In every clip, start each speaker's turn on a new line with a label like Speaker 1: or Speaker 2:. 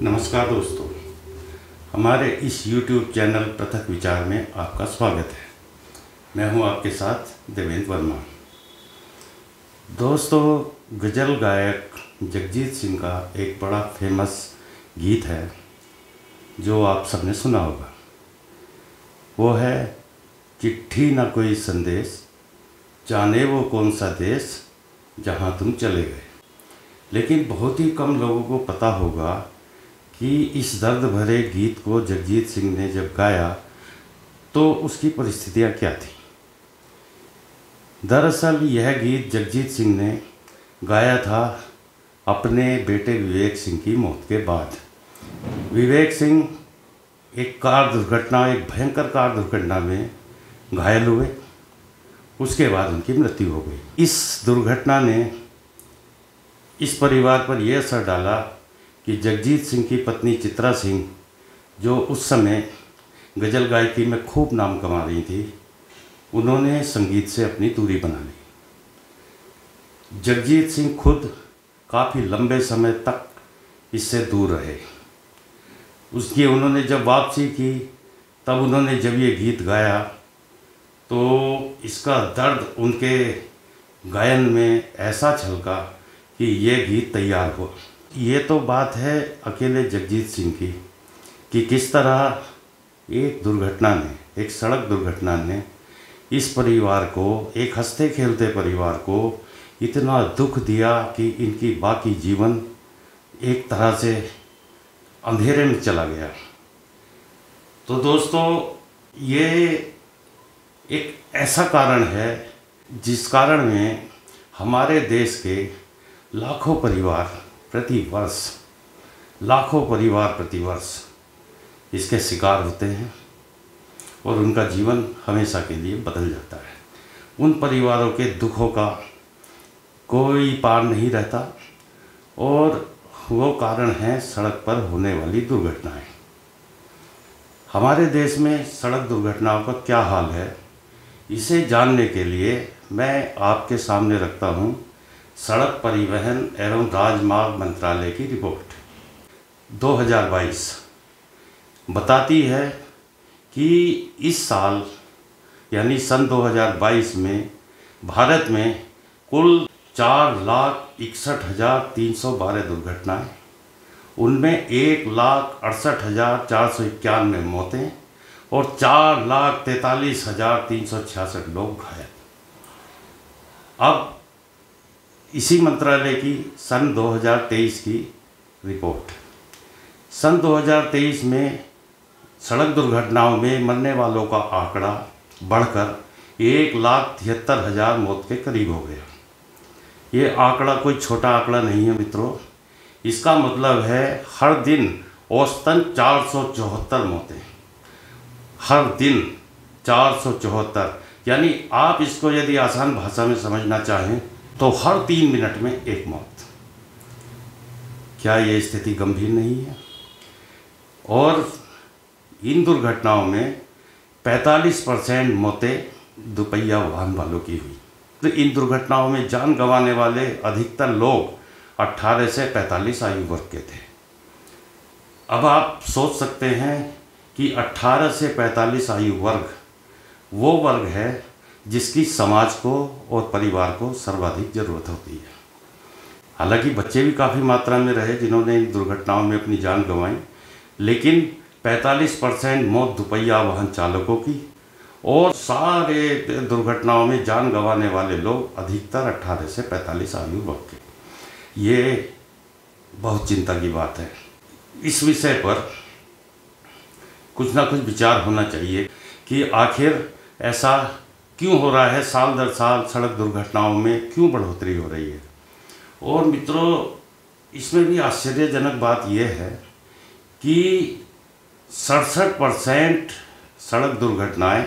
Speaker 1: नमस्कार दोस्तों, हमारे इस YouTube चैनल पृथक विचार में आपका स्वागत है। मैं हूं आपके साथ देवेंद्र वर्मा। दोस्तों, गज़ल गायक जगजीत सिंह का एक बड़ा फेमस गीत है जो आप सबने सुना होगा। वो है चिट्ठी ना कोई संदेश, जाने वो कौन सा देश जहां तुम चले गए। लेकिन बहुत ही कम लोगों को पता होगा कि इस दर्द भरे गीत को जगजीत सिंह ने जब गाया तो उसकी परिस्थितियाँ क्या थी। दरअसल यह गीत जगजीत सिंह ने गाया था अपने बेटे विवेक सिंह की मौत के बाद। विवेक सिंह एक भयंकर कार दुर्घटना में घायल हुए। उसके बाद उनकी मृत्यु हो गई। इस दुर्घटना ने इस परिवार पर यह असर डाला कि जगजीत सिंह की पत्नी चित्रा सिंह, जो उस समय गज़ल गायकी में खूब नाम कमा रही थी, उन्होंने संगीत से अपनी दूरी बना ली। जगजीत सिंह खुद काफ़ी लंबे समय तक इससे दूर रहे। उन्होंने जब वापसी की तब उन्होंने जब ये गीत गाया तो इसका दर्द उनके गायन में ऐसा छलका कि ये गीत तैयार हुआ। ये तो बात है अकेले जगजीत सिंह की कि किस तरह एक सड़क दुर्घटना ने इस परिवार को, एक हंसते खेलते परिवार को इतना दुख दिया कि इनकी बाकी जीवन एक तरह से अंधेरे में चला गया। तो दोस्तों, ये एक ऐसा कारण है जिस कारण में हमारे देश के लाखों परिवार प्रतिवर्ष इसके शिकार होते हैं और उनका जीवन हमेशा के लिए बदल जाता है। उन परिवारों के दुखों का कोई पार नहीं रहता और वो कारण है सड़क पर होने वाली दुर्घटनाएं। हमारे देश में सड़क दुर्घटनाओं का क्या हाल है, इसे जानने के लिए मैं आपके सामने रखता हूं सड़क परिवहन एवं राजमार्ग मंत्रालय की रिपोर्ट 2022 बताती है कि इस साल यानी सन 2022 में भारत में कुल 4,61,312 दुर्घटनाएं, उनमें 1,68,491 मौतें और 4,43,366 लोग घायल। अब इसी मंत्रालय की सन 2023 की रिपोर्ट। सन 2023 में सड़क दुर्घटनाओं में मरने वालों का आंकड़ा बढ़कर 1,73,000 मौत के करीब हो गया। ये आंकड़ा कोई छोटा आंकड़ा नहीं है मित्रों। इसका मतलब है हर दिन औसतन 474 मौतें, हर दिन 474। यानी आप इसको यदि आसान भाषा में समझना चाहें तो हर 3 मिनट में एक मौत। क्या ये स्थिति गंभीर नहीं है? और इन दुर्घटनाओं में 45% मौतें दुपहिया वाहन वालों की हुई। तो इन दुर्घटनाओं में जान गंवाने वाले अधिकतर लोग 18 से 45 आयु वर्ग के थे। अब आप सोच सकते हैं कि 18 से 45 आयु वर्ग वो वर्ग है जिसकी समाज को और परिवार को सर्वाधिक ज़रूरत होती है। हालांकि बच्चे भी काफ़ी मात्रा में रहे जिन्होंने इन दुर्घटनाओं में अपनी जान गंवाई, लेकिन 45% मौत दुपहिया वाहन चालकों की और सारे दुर्घटनाओं में जान गंवाने वाले लोग अधिकतर 18 से 45 आयु वर्ग के। ये बहुत चिंता की बात है। इस विषय पर कुछ ना कुछ विचार होना चाहिए कि आखिर ऐसा क्यों हो रहा है। साल दर साल सड़क दुर्घटनाओं में क्यों बढ़ोतरी हो रही है। और मित्रों, इसमें भी आश्चर्यजनक बात यह है कि 67% सड़क दुर्घटनाएं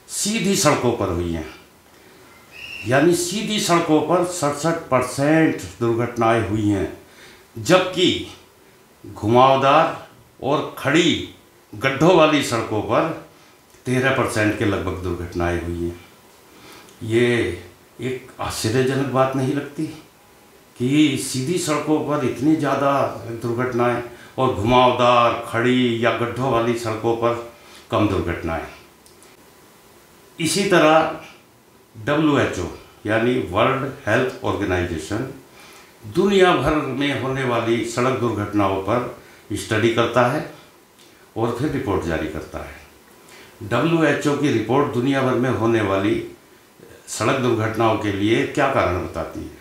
Speaker 1: सीधी सड़कों पर हुई हैं। यानी सीधी सड़कों पर 67% दुर्घटनाएं हुई हैं, जबकि घुमावदार और खड़ी गड्ढों वाली सड़कों पर 13% के लगभग दुर्घटनाएं हुई हैं। ये एक आश्चर्यजनक बात नहीं लगती कि सीधी सड़कों पर इतनी ज़्यादा दुर्घटनाएं और घुमावदार, खड़ी या गड्ढों वाली सड़कों पर कम दुर्घटनाएं। इसी तरह WHO यानी वर्ल्ड हेल्थ ऑर्गेनाइजेशन दुनिया भर में होने वाली सड़क दुर्घटनाओं पर स्टडी करता है और फिर रिपोर्ट जारी करता है। WHO की रिपोर्ट दुनिया भर में होने वाली सड़क दुर्घटनाओं के लिए क्या कारण बताती है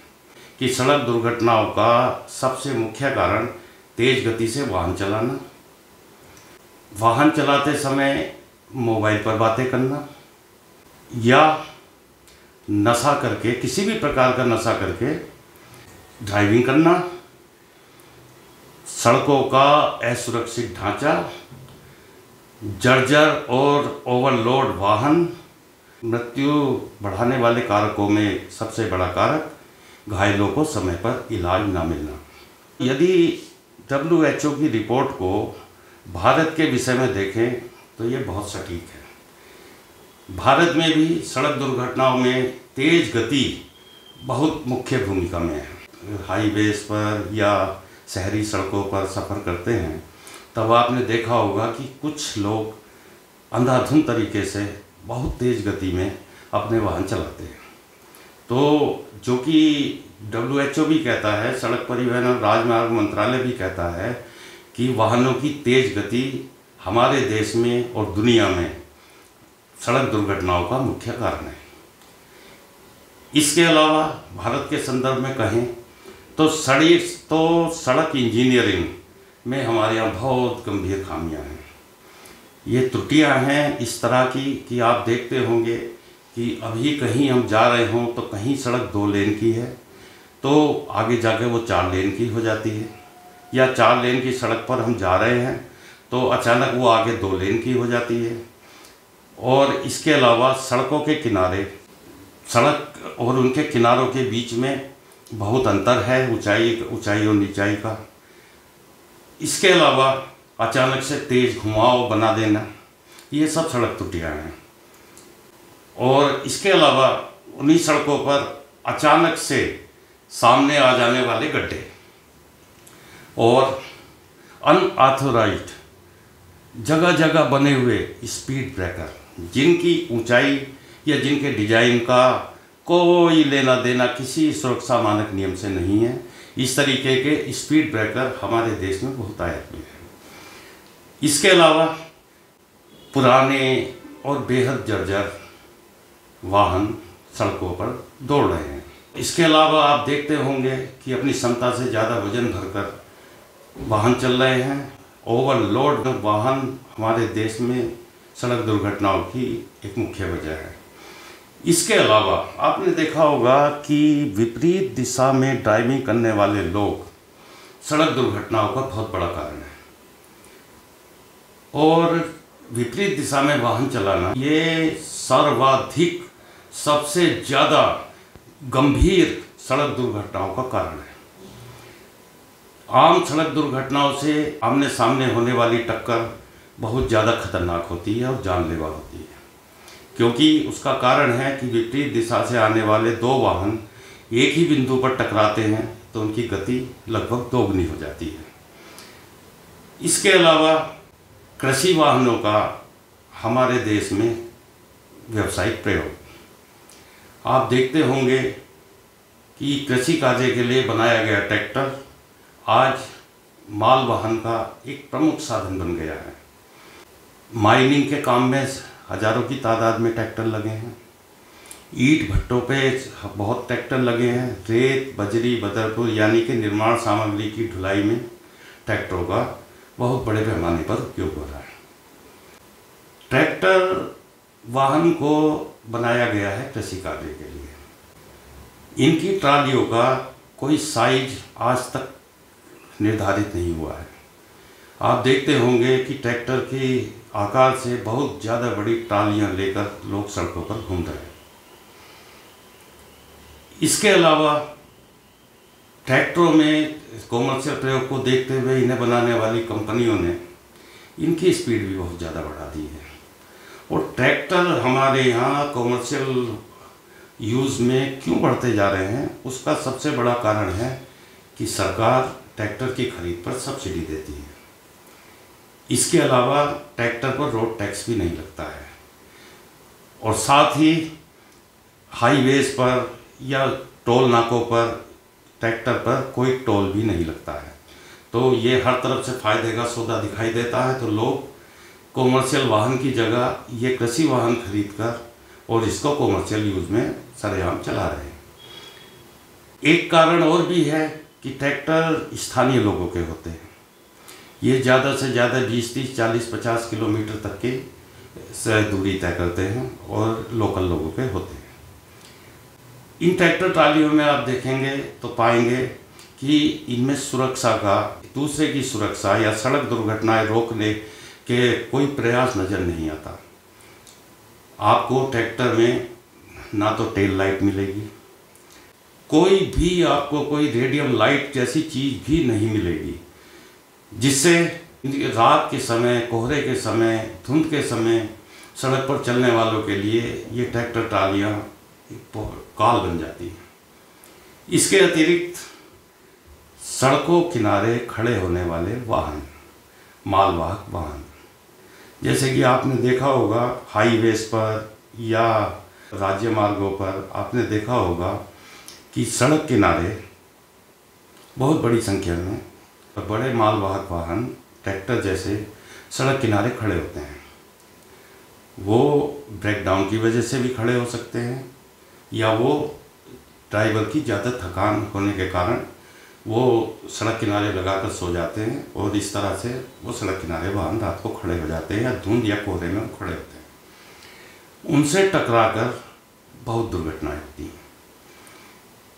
Speaker 1: कि सड़क दुर्घटनाओं का सबसे मुख्य कारण तेज गति से वाहन चलाना, वाहन चलाते समय मोबाइल पर बातें करना या नशा करके, किसी भी प्रकार का नशा करके ड्राइविंग करना, सड़कों का असुरक्षित ढांचा, जर्जर और ओवरलोड वाहन। मृत्यु बढ़ाने वाले कारकों में सबसे बड़ा कारक घायलों को समय पर इलाज ना मिलना। यदि WHO की रिपोर्ट को भारत के विषय में देखें तो ये बहुत सटीक है। भारत में भी सड़क दुर्घटनाओं में तेज गति बहुत मुख्य भूमिका में है। हाईवेज पर या शहरी सड़कों पर सफ़र करते हैं तब आपने देखा होगा कि कुछ लोग अंधाधुंध तरीके से बहुत तेज़ गति में अपने वाहन चलाते हैं। तो जो कि WHO भी कहता है, सड़क परिवहन और राजमार्ग मंत्रालय भी कहता है कि वाहनों की तेज़ गति हमारे देश में और दुनिया में सड़क दुर्घटनाओं का मुख्य कारण है। इसके अलावा भारत के संदर्भ में कहें तो सड़क इंजीनियरिंग में हमारे यहाँ बहुत गंभीर खामियां हैं। ये त्रुटियां हैं इस तरह की कि आप देखते होंगे कि अभी कहीं हम जा रहे हों तो कहीं सड़क 2 लेन की है तो आगे जाके वो 4 लेन की हो जाती है, या 4 लेन की सड़क पर हम जा रहे हैं तो अचानक वो आगे 2 लेन की हो जाती है। और इसके अलावा सड़कों के किनारे, सड़क और उनके किनारों के बीच में बहुत अंतर है, ऊंचाई और नीचाई का। इसके अलावा अचानक से तेज घुमाव बना देना, ये सब सड़क त्रुटियां हैं। और इसके अलावा उन्हीं सड़कों पर अचानक से सामने आ जाने वाले गड्ढे और अनऑथोराइज्ड जगह जगह बने हुए स्पीड ब्रेकर, जिनकी ऊंचाई या जिनके डिजाइन का कोई लेना देना किसी सुरक्षा मानक नियम से नहीं है, इस तरीके के स्पीड ब्रेकर हमारे देश में बहुत आयात में है। इसके अलावा पुराने और बेहद जर्जर वाहन सड़कों पर दौड़ रहे हैं। इसके अलावा आप देखते होंगे कि अपनी क्षमता से ज़्यादा वजन भरकर वाहन चल रहे हैं। ओवरलोड वाहन हमारे देश में सड़क दुर्घटनाओं की एक मुख्य वजह है। इसके अलावा आपने देखा होगा कि विपरीत दिशा में ड्राइविंग करने वाले लोग सड़क दुर्घटनाओं का बहुत बड़ा कारण है। और विपरीत दिशा में वाहन चलाना ये सर्वाधिक सबसे ज़्यादा गंभीर सड़क दुर्घटनाओं का कारण है। आम सड़क दुर्घटनाओं से आमने सामने होने वाली टक्कर बहुत ज़्यादा खतरनाक होती है और जानलेवा होती है, क्योंकि उसका कारण है कि विपरीत दिशा से आने वाले 2 वाहन एक ही बिंदु पर टकराते हैं तो उनकी गति लगभग दोगुनी हो जाती है। इसके अलावा कृषि वाहनों का हमारे देश में व्यावसायिक प्रयोग, आप देखते होंगे कि कृषि कार्य के लिए बनाया गया ट्रैक्टर आज माल वाहन का एक प्रमुख साधन बन गया है। माइनिंग के काम में हजारों की तादाद में ट्रैक्टर लगे हैं, ईंट भट्टों पे बहुत ट्रैक्टर लगे हैं, रेत, बजरी, बदरपुर यानी कि निर्माण सामग्री की ढुलाई में ट्रैक्टरों का बहुत बड़े पैमाने पर उपयोग हो रहा है। ट्रैक्टर वाहन को बनाया गया है कृषि कार्य के लिए। इनकी ट्रालियों का कोई साइज आज तक निर्धारित नहीं हुआ है। आप देखते होंगे कि ट्रैक्टर के आकार से बहुत ज़्यादा बड़ी ट्रालियां लेकर लोग सड़कों पर घूम रहे हैं। इसके अलावा ट्रैक्टरों में कॉमर्शियल प्रयोग को देखते हुए इन्हें बनाने वाली कंपनियों ने इनकी स्पीड भी बहुत ज़्यादा बढ़ा दी है। और ट्रैक्टर हमारे यहाँ कॉमर्शियल यूज़ में क्यों बढ़ते जा रहे हैं, उसका सबसे बड़ा कारण है कि सरकार ट्रैक्टर की खरीद पर सब्सिडी देती है। इसके अलावा ट्रैक्टर पर रोड टैक्स भी नहीं लगता है, और साथ ही हाईवेज पर या टोल नाकों पर ट्रैक्टर पर कोई टोल भी नहीं लगता है। तो ये हर तरफ से फायदे का सौदा दिखाई देता है। तो लोग कॉमर्शियल वाहन की जगह ये कृषि वाहन खरीद कर और इसको कॉमर्शियल यूज में सरेआम चला रहे हैं। एक कारण और भी है कि ट्रैक्टर स्थानीय लोगों के होते हैं। ये ज़्यादा से ज़्यादा 20, 30, 40, 50 किलोमीटर तक के दूरी तय करते हैं और लोकल लोगों के होते हैं। इन ट्रैक्टर ट्रालियों में आप देखेंगे तो पाएंगे कि इनमें सुरक्षा का, दूसरे की सुरक्षा या सड़क दुर्घटनाएं रोकने के कोई प्रयास नज़र नहीं आता। आपको ट्रैक्टर में ना तो टेल लाइट मिलेगी, कोई भी आपको कोई रेडियम लाइट जैसी चीज़ भी नहीं मिलेगी, जिससे रात के समय, कोहरे के समय, धुंध के समय सड़क पर चलने वालों के लिए ये ट्रैक्टर ट्रालियाँ काल बन जाती हैं। इसके अतिरिक्त सड़कों किनारे खड़े होने वाले वाहन, मालवाहक वाहन, जैसे कि आपने देखा होगा हाईवेज पर या राज्य मार्गों पर आपने देखा होगा कि सड़क किनारे बहुत बड़ी संख्या में बड़े मालवाहक वाहन ट्रैक्टर जैसे सड़क किनारे खड़े होते हैं। वो ब्रेक डाउन की वजह से भी खड़े हो सकते हैं, या वो ड्राइवर की ज़्यादा थकान होने के कारण वो सड़क किनारे लगाकर सो जाते हैं और इस तरह से वो सड़क किनारे वाहन रात को खड़े हो जाते हैं या धुंध या कोहरे में खड़े होते हैं। उनसे टकराकर बहुत दुर्घटनाएं होती हैं।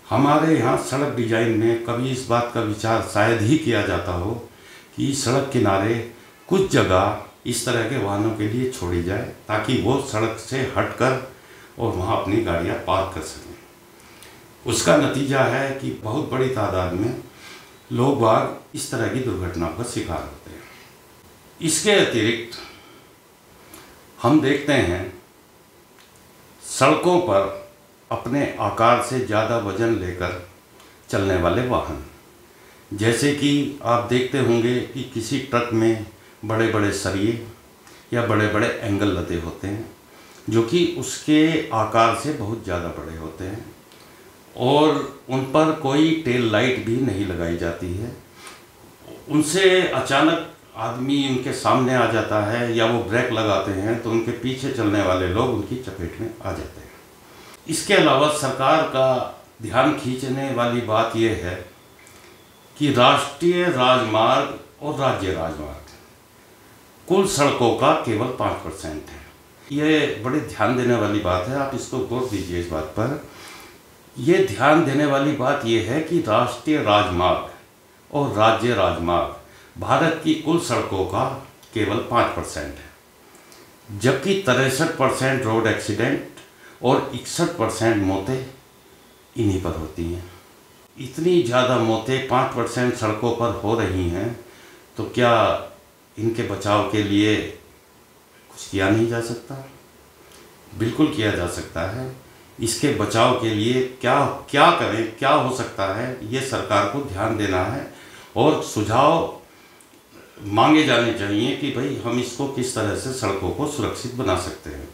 Speaker 1: हमारे यहाँ सड़क डिजाइन में कभी इस बात का विचार शायद ही किया जाता हो कि सड़क किनारे कुछ जगह इस तरह के वाहनों के लिए छोड़ी जाए ताकि वो सड़क से हटकर और वहाँ अपनी गाड़ियाँ पार्क कर सकें। उसका नतीजा है कि बहुत बड़ी तादाद में लोग बाग इस तरह की दुर्घटनाओं का शिकार होते हैं। इसके अतिरिक्त हम देखते हैं सड़कों पर अपने आकार से ज़्यादा वजन लेकर चलने वाले वाहन, जैसे कि आप देखते होंगे कि किसी ट्रक में बड़े बड़े सरिये या बड़े बड़े एंगल लदे होते हैं जो कि उसके आकार से बहुत ज़्यादा बड़े होते हैं और उन पर कोई टेल लाइट भी नहीं लगाई जाती है। उनसे अचानक आदमी उनके सामने आ जाता है या वो ब्रेक लगाते हैं तो उनके पीछे चलने वाले लोग उनकी चपेट में आ जाते हैं। इसके अलावा सरकार का ध्यान खींचने वाली बात यह है कि राष्ट्रीय राजमार्ग और राज्य राजमार्ग कुल सड़कों का केवल 5% है। ये बड़े ध्यान देने वाली बात है, आप इसको गौर दीजिए इस बात पर। ये ध्यान देने वाली बात यह है कि राष्ट्रीय राजमार्ग और राज्य राजमार्ग भारत की कुल सड़कों का केवल 5% है, जबकि 63% रोड एक्सीडेंट और 61% मौतें इन्हीं पर होती हैं। इतनी ज़्यादा मौतें 5% सड़कों पर हो रही हैं, तो क्या इनके बचाव के लिए कुछ किया नहीं जा सकता? बिल्कुल किया जा सकता है। इसके बचाव के लिए क्या करें, क्या हो सकता है, ये सरकार को ध्यान देना है और सुझाव मांगे जाने चाहिए कि भाई हम इसको किस तरह से सड़कों को सुरक्षित बना सकते हैं।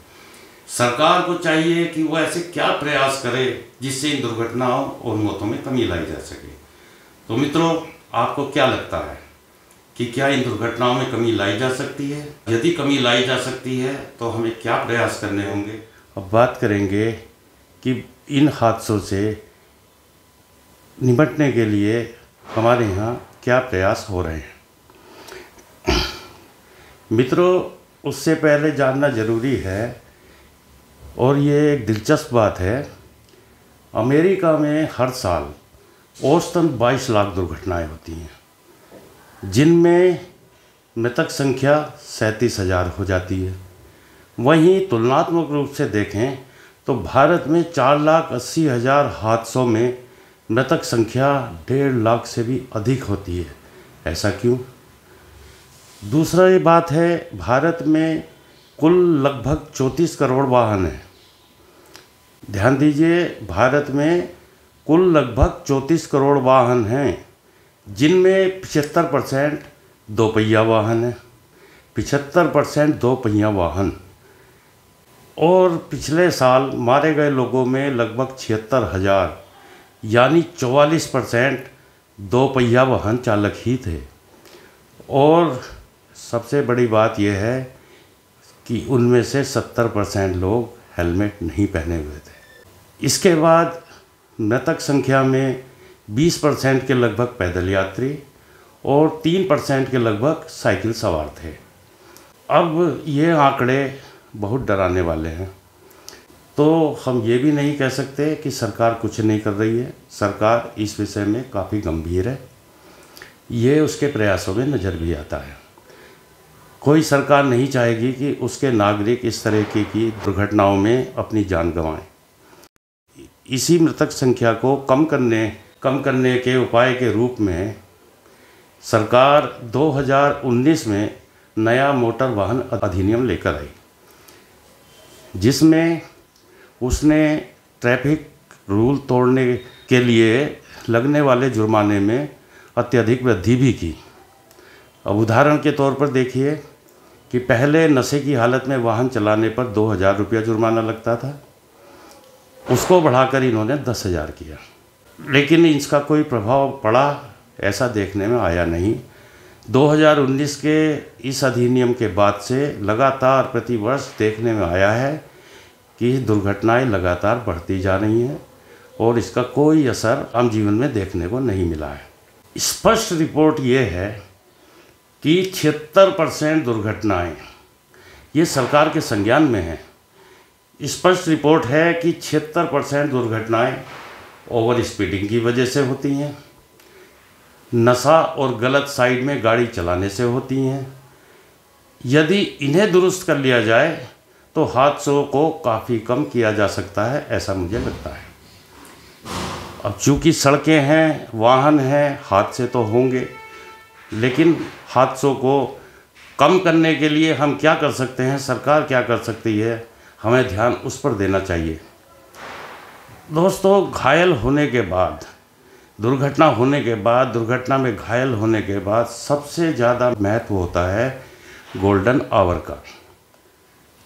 Speaker 1: सरकार को चाहिए कि वो ऐसे क्या प्रयास करे जिससे इन दुर्घटनाओं और मौतों में कमी लाई जा सके। तो मित्रों, आपको क्या लगता है कि क्या इन दुर्घटनाओं में कमी लाई जा सकती है? यदि कमी लाई जा सकती है तो हमें क्या प्रयास करने होंगे? अब बात करेंगे कि इन हादसों से निपटने के लिए हमारे यहाँ क्या प्रयास हो रहे हैं। मित्रों, उससे पहले जानना ज़रूरी है, और ये एक दिलचस्प बात है, अमेरिका में हर साल औसतन 22 लाख दुर्घटनाएं होती हैं, जिनमें मृतक संख्या 37,000 हो जाती है। वहीं तुलनात्मक रूप से देखें तो भारत में 4,80,000 हादसों में मृतक संख्या 1.5 लाख से भी अधिक होती है। ऐसा क्यों? दूसरा ये बात है, भारत में कुल लगभग 34 करोड़ वाहन हैं। ध्यान दीजिए, भारत में कुल लगभग 34 करोड़ वाहन हैं, जिनमें 75% दोपहिया वाहन हैं। 75% दो पहिया वाहन, और पिछले साल मारे गए लोगों में लगभग 76,000 यानी 44% दो पहिया वाहन चालक ही थे। और सबसे बड़ी बात यह है कि उनमें से 70% लोग हेलमेट नहीं पहने हुए थे। इसके बाद मृतक संख्या में 20% के लगभग पैदल यात्री और 3% के लगभग साइकिल सवार थे। अब ये आंकड़े बहुत डराने वाले हैं। तो हम ये भी नहीं कह सकते कि सरकार कुछ नहीं कर रही है। सरकार इस विषय में काफ़ी गंभीर है, ये उसके प्रयासों में नज़र भी आता है। कोई सरकार नहीं चाहेगी कि उसके नागरिक इस तरह की दुर्घटनाओं में अपनी जान गंवाएं। इसी मृतक संख्या को कम करने के उपाय के रूप में सरकार 2019 में नया मोटर वाहन अधिनियम लेकर आई, जिसमें उसने ट्रैफिक रूल तोड़ने के लिए लगने वाले जुर्माने में अत्यधिक वृद्धि भी की। अब उदाहरण के तौर पर देखिए कि पहले नशे की हालत में वाहन चलाने पर 2,000 रुपया जुर्माना लगता था, उसको बढ़ाकर इन्होंने 10,000 किया। लेकिन इसका कोई प्रभाव पड़ा ऐसा देखने में आया नहीं। 2019 के इस अधिनियम के बाद से लगातार प्रतिवर्ष देखने में आया है कि दुर्घटनाएं लगातार बढ़ती जा रही हैं और इसका कोई असर आम जीवन में देखने को नहीं मिला है। स्पष्ट रिपोर्ट ये है कि 76% दुर्घटनाएं ये सरकार के संज्ञान में है। स्पष्ट रिपोर्ट है कि 76% दुर्घटनाएं ओवर स्पीडिंग की वजह से होती हैं, नशा और गलत साइड में गाड़ी चलाने से होती हैं। यदि इन्हें दुरुस्त कर लिया जाए तो हादसों को काफ़ी कम किया जा सकता है, ऐसा मुझे लगता है। अब चूँकि सड़कें हैं, वाहन हैं, हादसे तो होंगे, लेकिन हादसों को कम करने के लिए हम क्या कर सकते हैं, सरकार क्या कर सकती है, हमें ध्यान उस पर देना चाहिए। दोस्तों, घायल होने के बाद, दुर्घटना में घायल होने के बाद सबसे ज़्यादा महत्व होता है गोल्डन आवर का।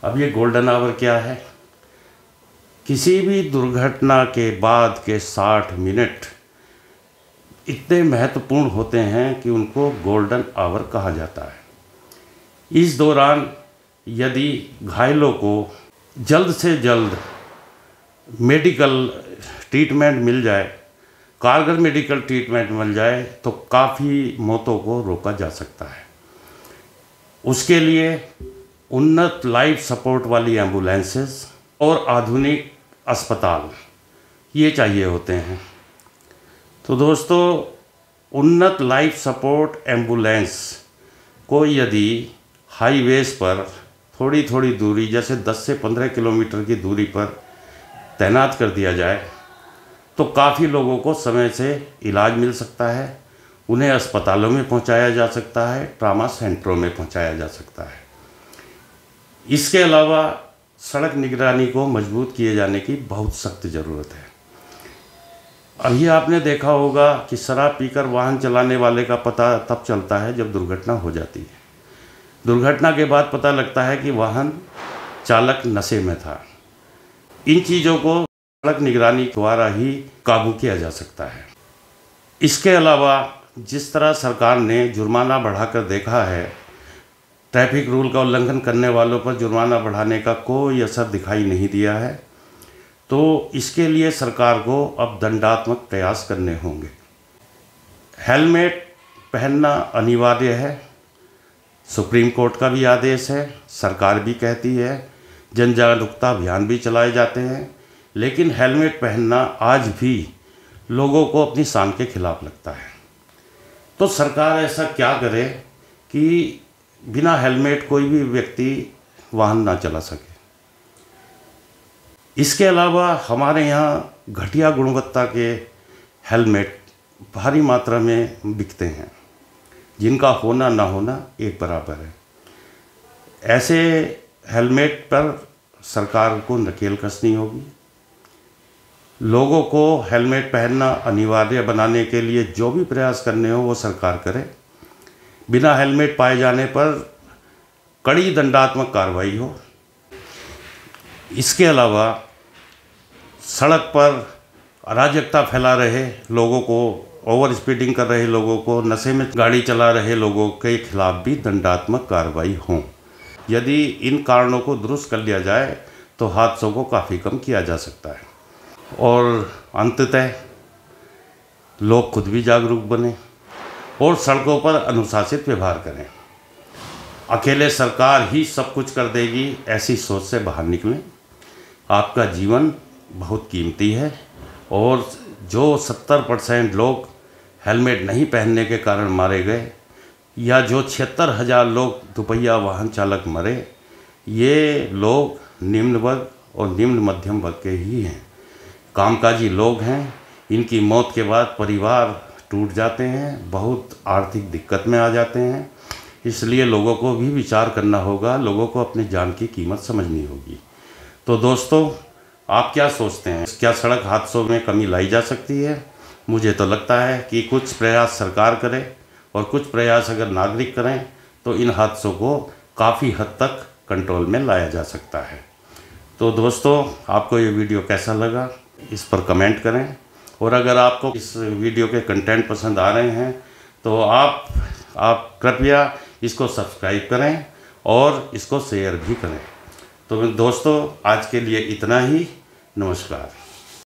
Speaker 1: अब ये गोल्डन आवर क्या है? किसी भी दुर्घटना के बाद के 60 मिनट इतने महत्वपूर्ण होते हैं कि उनको गोल्डन आवर कहा जाता है। इस दौरान यदि घायलों को जल्द से जल्द मेडिकल ट्रीटमेंट मिल जाए, कारगर मेडिकल ट्रीटमेंट मिल जाए, तो काफ़ी मौतों को रोका जा सकता है। उसके लिए उन्नत लाइफ सपोर्ट वाली एम्बुलेंसेस और आधुनिक अस्पताल ये चाहिए होते हैं। तो दोस्तों, उन्नत लाइफ सपोर्ट एम्बुलेंस को यदि हाईवेज पर थोड़ी थोड़ी दूरी, जैसे 10 से 15 किलोमीटर की दूरी पर तैनात कर दिया जाए तो काफ़ी लोगों को समय से इलाज मिल सकता है, उन्हें अस्पतालों में पहुंचाया जा सकता है, ट्रामा सेंटरों में पहुंचाया जा सकता है। इसके अलावा सड़क निगरानी को मजबूत किए जाने की बहुत सख्त ज़रूरत है। अभी आपने देखा होगा कि शराब पीकर वाहन चलाने वाले का पता तब चलता है जब दुर्घटना हो जाती है। दुर्घटना के बाद पता लगता है कि वाहन चालक नशे में था। इन चीज़ों को सड़क निगरानी द्वारा ही काबू किया जा सकता है। इसके अलावा जिस तरह सरकार ने जुर्माना बढ़ाकर देखा है, ट्रैफिक रूल का उल्लंघन करने वालों पर जुर्माना बढ़ाने का कोई असर दिखाई नहीं दिया है, तो इसके लिए सरकार को अब दंडात्मक प्रयास करने होंगे। हेलमेट पहनना अनिवार्य है, सुप्रीम कोर्ट का भी आदेश है, सरकार भी कहती है, जन जागरूकता अभियान भी चलाए जाते हैं, लेकिन हेलमेट पहनना आज भी लोगों को अपनी शान के खिलाफ लगता है। तो सरकार ऐसा क्या करे कि बिना हेलमेट कोई भी व्यक्ति वाहन ना चला सके। इसके अलावा हमारे यहाँ घटिया गुणवत्ता के हेलमेट भारी मात्रा में बिकते हैं, जिनका होना ना होना एक बराबर है। ऐसे हेलमेट पर सरकार को नकेल कसनी होगी। लोगों को हेलमेट पहनना अनिवार्य बनाने के लिए जो भी प्रयास करने हो वो सरकार करे। बिना हेलमेट पाए जाने पर कड़ी दंडात्मक कार्रवाई हो। इसके अलावा सड़क पर अराजकता फैला रहे लोगों को, ओवर स्पीडिंग कर रहे लोगों को, नशे में गाड़ी चला रहे लोगों के खिलाफ भी दंडात्मक कार्रवाई हो। यदि इन कारणों को दुरुस्त कर लिया जाए तो हादसों को काफ़ी कम किया जा सकता है। और अंततः लोग खुद भी जागरूक बने और सड़कों पर अनुशासित व्यवहार करें। अकेले सरकार ही सब कुछ कर देगी ऐसी सोच से बाहर निकलें। आपका जीवन बहुत कीमती है और जो 70% लोग हेलमेट नहीं पहनने के कारण मारे गए या जो 76,000 लोग दुपहिया वाहन चालक मरे, ये लोग निम्न वर्ग और निम्न मध्यम वर्ग के ही हैं, कामकाजी लोग हैं। इनकी मौत के बाद परिवार टूट जाते हैं, बहुत आर्थिक दिक्कत में आ जाते हैं। इसलिए लोगों को भी विचार करना होगा, लोगों को अपनी जान की कीमत समझनी होगी। तो दोस्तों, आप क्या सोचते हैं, क्या सड़क हादसों में कमी लाई जा सकती है? मुझे तो लगता है कि कुछ प्रयास सरकार करे और कुछ प्रयास अगर नागरिक करें तो इन हादसों को काफ़ी हद तक कंट्रोल में लाया जा सकता है। तो दोस्तों, आपको ये वीडियो कैसा लगा इस पर कमेंट करें, और अगर आपको इस वीडियो के कंटेंट पसंद आ रहे हैं तो आप कृपया इसको सब्सक्राइब करें और इसको शेयर भी करें। तो दोस्तों, आज के लिए इतना ही। नमस्कार।